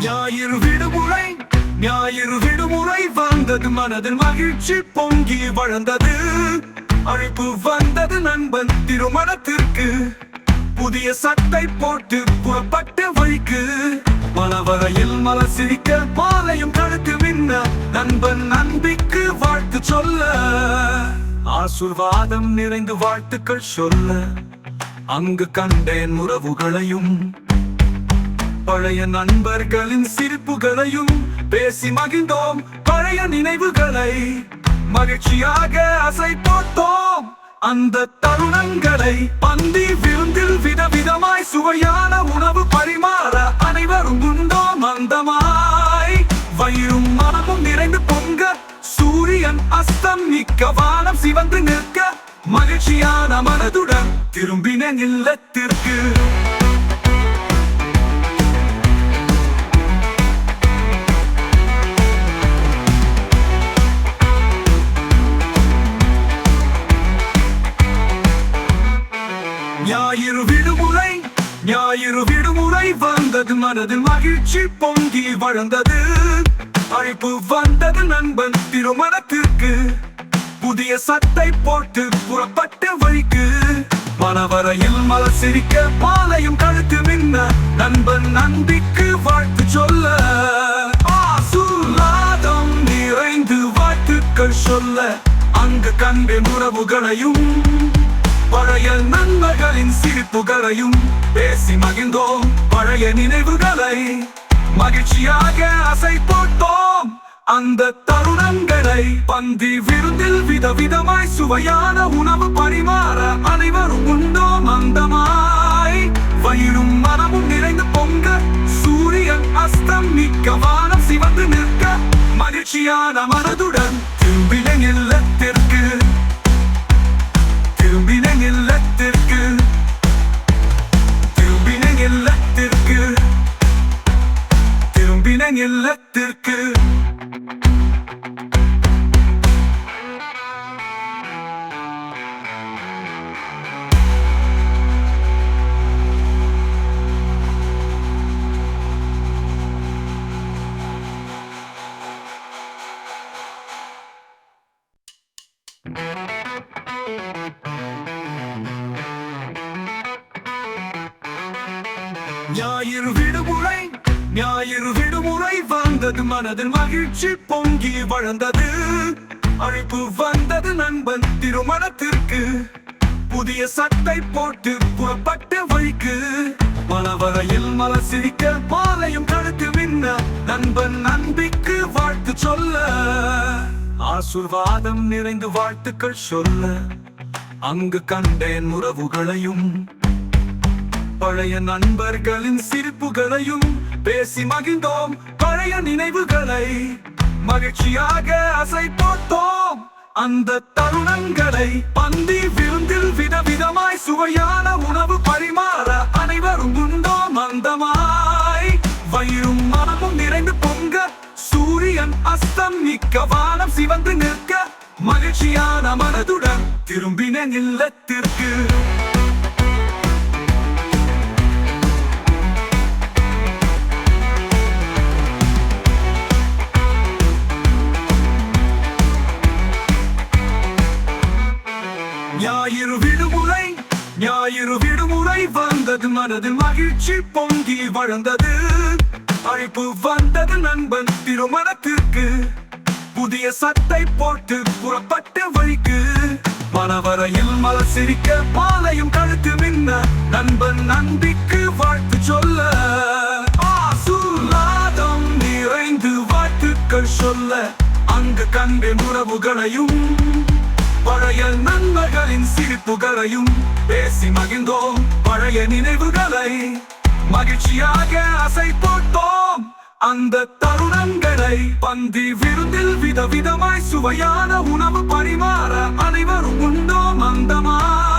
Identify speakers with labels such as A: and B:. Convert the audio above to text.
A: ஞாயிறு விடுமுறை ஞாயிறு விடுமுறை வந்தது, மனதில் மகிழ்ச்சி பொங்கி வளர்ந்தது. அழைப்பு வந்தது நண்பன் திருமணத்திற்கு, புதிய சட்டை போட்டு புறப்பட்டு வைக்கு. மணவரையில் மலர் சிரிக்க, மாலையும் கழுத்து மின்ன, நண்பன் நம்பிக்கு வாழ்த்து சொல்ல. ஆசீர்வாதம் நிறைந்து வாழ்த்துக்கள் சொல்ல, அங்கு கண்டேன் உறவுகளையும் பழைய நண்பர்களின் சிரிப்புகளையும். பேசி மகிழ்ந்தோம் பழைய நினைவுகளை, மகிழ்ச்சியாக அசை போட்டோம் அந்த தருணங்களை. பந்தி விருந்தில் விதவிதமாய் சுவையான உணவு பரிமாற, அனைவரும் உண்டோம் அந்தமாய். வயிறும் மனமும் நிறைந்து பொங்க, சூரியன் அஸ்தமிக்க, வானம் சிவந்து நிற்க, மகிழ்ச்சியான மனதுடன் திரும்பினேன் இல்லத்திற்கு. ஞாயிறு விடுமுறை ஞாயிறு விடுமுறை வந்தது, மனதில் மகிழ்ச்சி பொங்கி வளர்ந்தது. அழைப்பு வந்தது நண்பன் திருமணத்திற்கு, புதிய சட்டை போட்டு புறப்பட்டு வைக்கு. மணவரையில் மலர் சிரிக்க, மாலையும் கழுத்து மின்ன, நண்பன் நம்பிக்கு வாழ்த்து சொல்ல. ஆசீர்வாதம் நிறைந்து வாழ்த்துக்கள் சொல்ல, அங்கு கண்டேன் உறவுகளையும் பழைய நண்பர்களின் சிரிப்புகளையும். பேசி மகிழ்ந்தோம் பழைய நினைவுகளை, மகிழ்ச்சியாக அசை போட்டோம் அந்த தருணங்களை. பந்தி விருந்தில் விதவிதமாய் சுவையான உணவு பரிமாற, அனைவரும் உண்டோம் அந்தமாய். வயிறும் மனமும் நிறைந்து பொங்க, சூரியன் அஸ்தமிக்க, வானம் சிவந்து நிற்க, மகிழ்ச்சியான மனதுடன் திரும்பினேன் இல்லத்திற்கு. திரும்பினேன் இல்லத்திற்கு, திரும்பினேன் இல்லத்திற்கு, திரும்பினேன் இல்லத்திற்கு. ஞாயிறு விடுமுறை ஞாயிறு விடுமுறை வந்தது, மனதில் மகிழ்ச்சி பொங்கி வளர்ந்தது. அழைப்பு வந்தது நண்பன் திருமணத்திற்கு, புதிய சட்டை போட்டு புறப்பட்டு வைக்கு. மணவரையில் மலர் சிரிக்க, மாலையும் கழுத்து மின்ன, நண்பன் நம்பிக்கு வாழ்த்து சொல்ல. ஆசீர்வாதம் நிறைந்து வாழ்த்துக்கள் சொல்ல, அங்கு கண்டேன் உறவுகளையும் பழைய நண்பர்களின் சிரிப்புகளையும். பேசி மகிழ்ந்தோம் பழைய நினைவுகளை, மகிழ்ச்சியாக அசை போட்டோம் அந்த தருணங்களை. பந்தி விருந்தில் விதவிதமாய் சுவையான உணவு பரிமாற, அனைவரும் உண்டோம் அந்தமாய். வயிறும் மனமும் நிறைந்து பொங்க, சூரியன் அஸ்தமிக்க, வானம் சிவந்து நிற்க, மகிழ்ச்சியான மனதுடன் திரும்பினேன் இல்லத்திற்கு. ஞாயிறு விடுமுறை ஞாயிறு விடுமுறை வந்தது, மனதில் மகிழ்ச்சி பொங்கி வளர்ந்தது. அழைப்பு வந்தது நண்பன் திருமணத்திற்கு, புதிய சட்டை போட்டு புறப்பட்டு வைக்கு. மணவரையில் மலர் சிரிக்க, மாலையும் கழுத்து மின்ன, நண்பன் நம்பிக்கு வாழ்த்து சொல்ல. ஆசீர்வாதம் நிறைந்து வாழ்த்துக்கள் சொல்ல, அங்கு கண்டேன் உறவுகளையும் பழைய நண்பர்களின் சிரிப்புகளையும். பேசி மகிழ்ந்தோம் பழைய நினைவுகளை, மகிழ்ச்சியாக அசை போட்டோம் அந்த தருணங்களை. பந்தி விருந்தில் விதவிதமாய் சுவையான உணவு பரிமாற, அனைவரும் உண்டோம் அந்தமாய்.